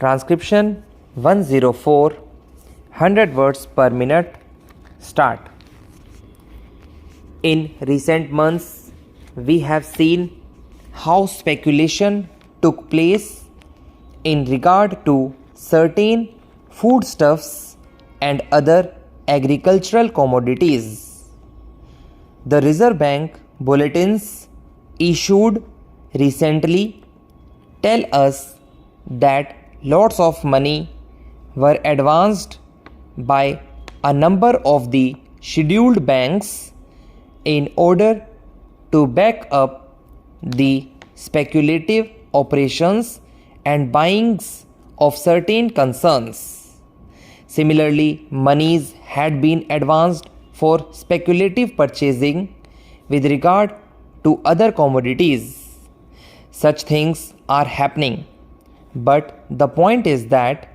Transcription 104, 100 words per minute. Start. In recent months, we have seen how speculation took place in regard to certain foodstuffs and other agricultural commodities. The Reserve Bank bulletins issued recently tell us that lots of money were advanced by a number of the scheduled banks in order to back up the speculative operations and buyings of certain concerns. Similarly, monies had been advanced for speculative purchasing with regard to other commodities. Such things are happening, but the point is that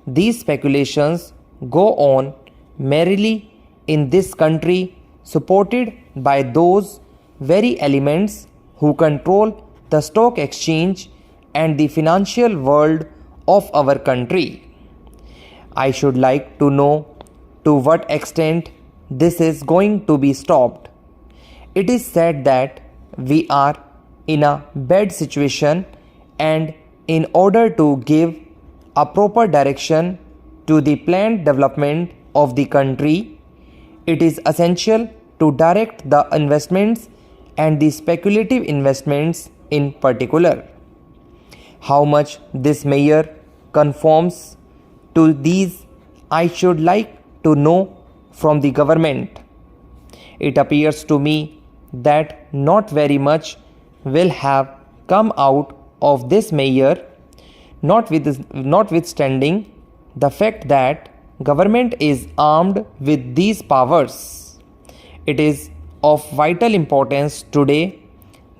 these speculations go on merrily in this country, supported by those very elements who control the stock exchange and the financial world of our country. I should like to know to what extent this is going to be stopped. It is said that we are in a bad situation, and in order to give a proper direction to the planned development of the country, it is essential to direct the investments and the speculative investments in particular. How much this measure conforms to these, I should like to know from the government. It appears to me that not very much will have come out of this measure, notwithstanding the fact that government is armed with these powers. It is of vital importance today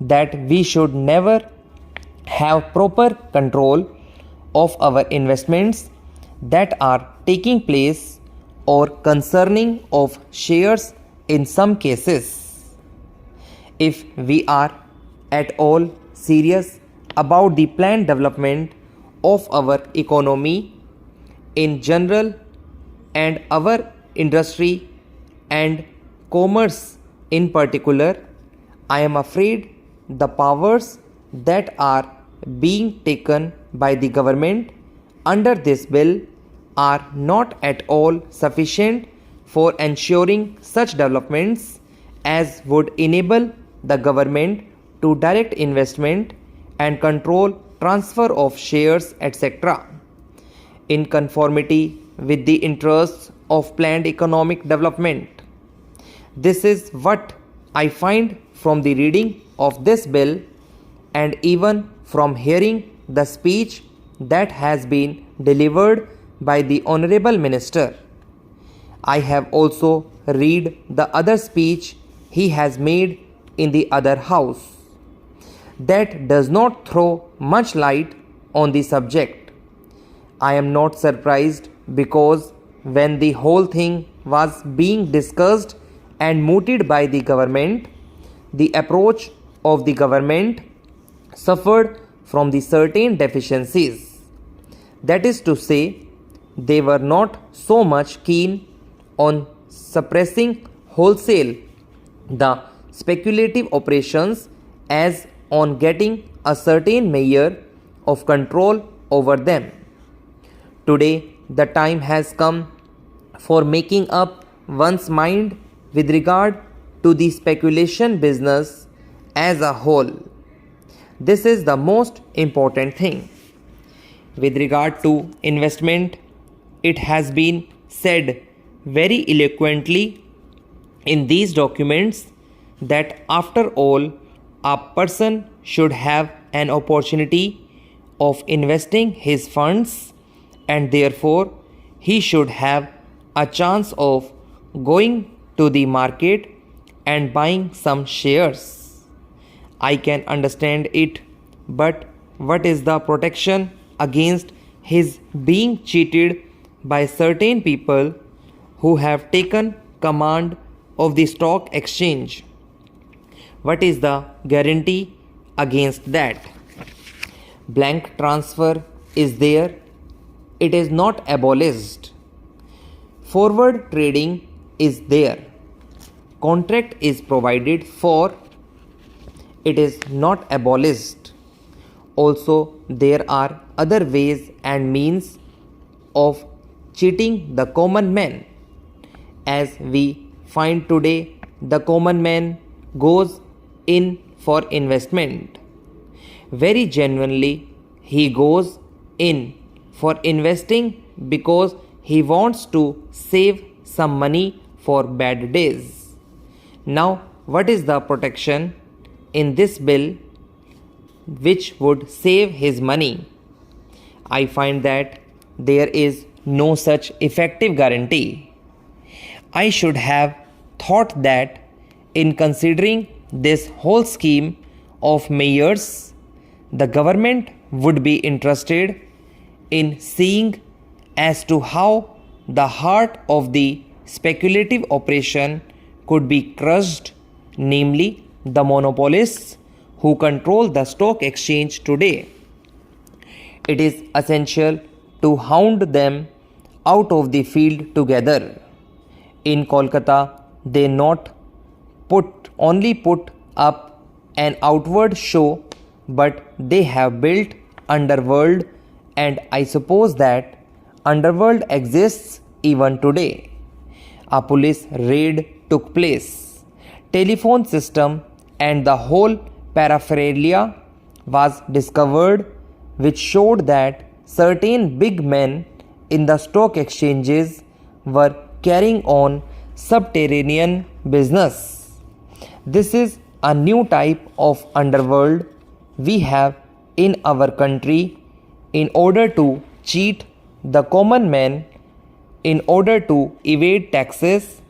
that we should never have proper control of our investments that are taking place or concerning of shares in some cases. If we are at all serious about the planned development of our economy in general and our industry and commerce in particular, I am afraid the powers that are being taken by the government under this bill are not at all sufficient for ensuring such developments as would enable the government to direct investment and control transfer of shares, etc., in conformity with the interests of planned economic development. This is what I find from the reading of this bill and even from hearing the speech that has been delivered by the Honorable Minister. I have also read the other speech he has made in the other house. That does not throw much light on the subject. I am not surprised because when the whole thing was being discussed and mooted by the government, the approach of the government suffered from the certain deficiencies. That is to say, they were not so much keen on suppressing wholesale the speculative operations as on getting a certain measure of control over them. Today, the time has come for making up one's mind with regard to the speculation business as a whole. This is the most important thing. With regard to investment, it has been said very eloquently in these documents that after all, a person should have an opportunity of investing his funds, and therefore he should have a chance of going to the market and buying some shares. I can understand it, but what is the protection against his being cheated by certain people who have taken command of the stock exchange? What is the guarantee against that? Blank transfer is there It is not abolished. Forward trading is there. Contract is provided for. It is not abolished. Also, there are other ways and means of cheating the common man. As we find today, the common man goes in for investment. Very genuinely, he goes in for investing because he wants to save some money for bad days. Now, what is the protection in this bill which would save his money? I find that there is no such effective guarantee. I should have thought that in considering this whole scheme of mayors, the government would be interested in seeing as to how the heart of the speculative operation could be crushed, namely the monopolists who control the stock exchange today. It is essential to hound them out of the field together. In Kolkata, they not only put up an outward show, but they have built underworld, and I suppose that underworld exists even today. A police raid took place. Telephone system and the whole paraphernalia was discovered, which showed that certain big men in the stock exchanges were carrying on subterranean business. This is a new type of underworld we have in our country in order to cheat the common man, in order to evade taxes,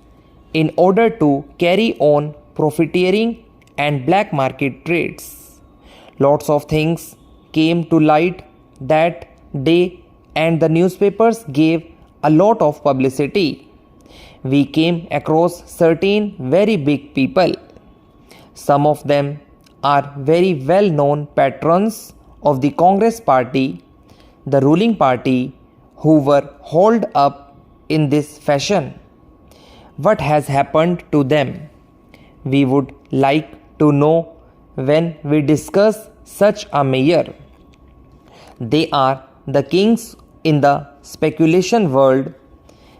in order to carry on profiteering and black market trades. Lots of things came to light that day and the newspapers gave a lot of publicity. We came across certain very big people. Some of them are very well known patrons of the Congress party, the ruling party, who were hauled up in this fashion. What has happened to them? We would like to know when we discuss such a mayor. They are the kings in the speculation world.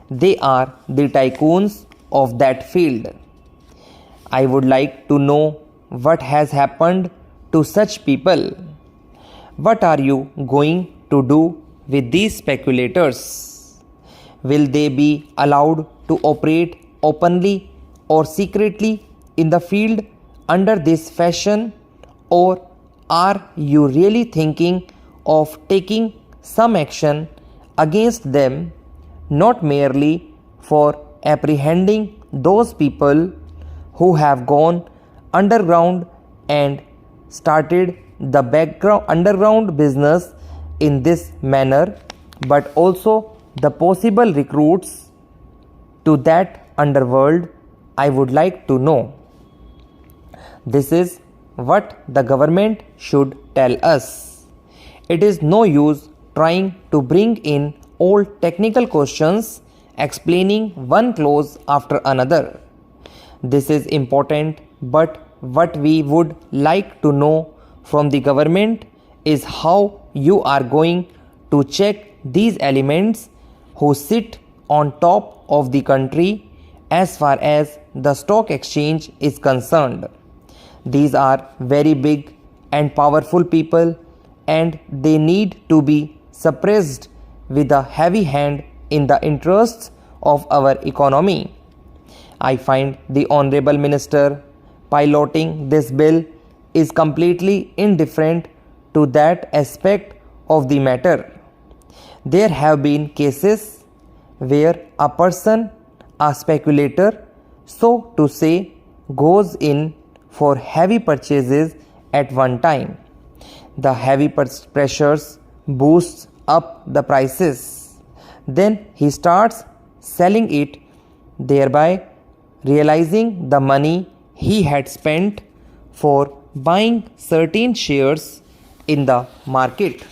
They are the tycoons of that field. I would like to know what has happened to such people. What are you going to do with these speculators? Will they be allowed to operate openly or secretly in the field under this fashion, or are you really thinking of taking some action against them, not merely for apprehending those people who have gone underground and started the underground business in this manner, but also the possible recruits to that underworld? I would like to know. This is what the government should tell us. It is no use trying to bring in old technical questions explaining one clause after another. This is important, but what we would like to know from the government is how you are going to check these elements who sit on top of the country as far as the stock exchange is concerned. These are very big and powerful people, and they need to be suppressed with a heavy hand in the interests of our economy. I find the Honorable Minister piloting this bill is completely indifferent to that aspect of the matter. There have been cases where a person, a speculator, so to say, goes in for heavy purchases at one time. The heavy pressures boosts up the prices. Then he starts selling it, thereby realizing the money he had spent for buying certain shares in the market.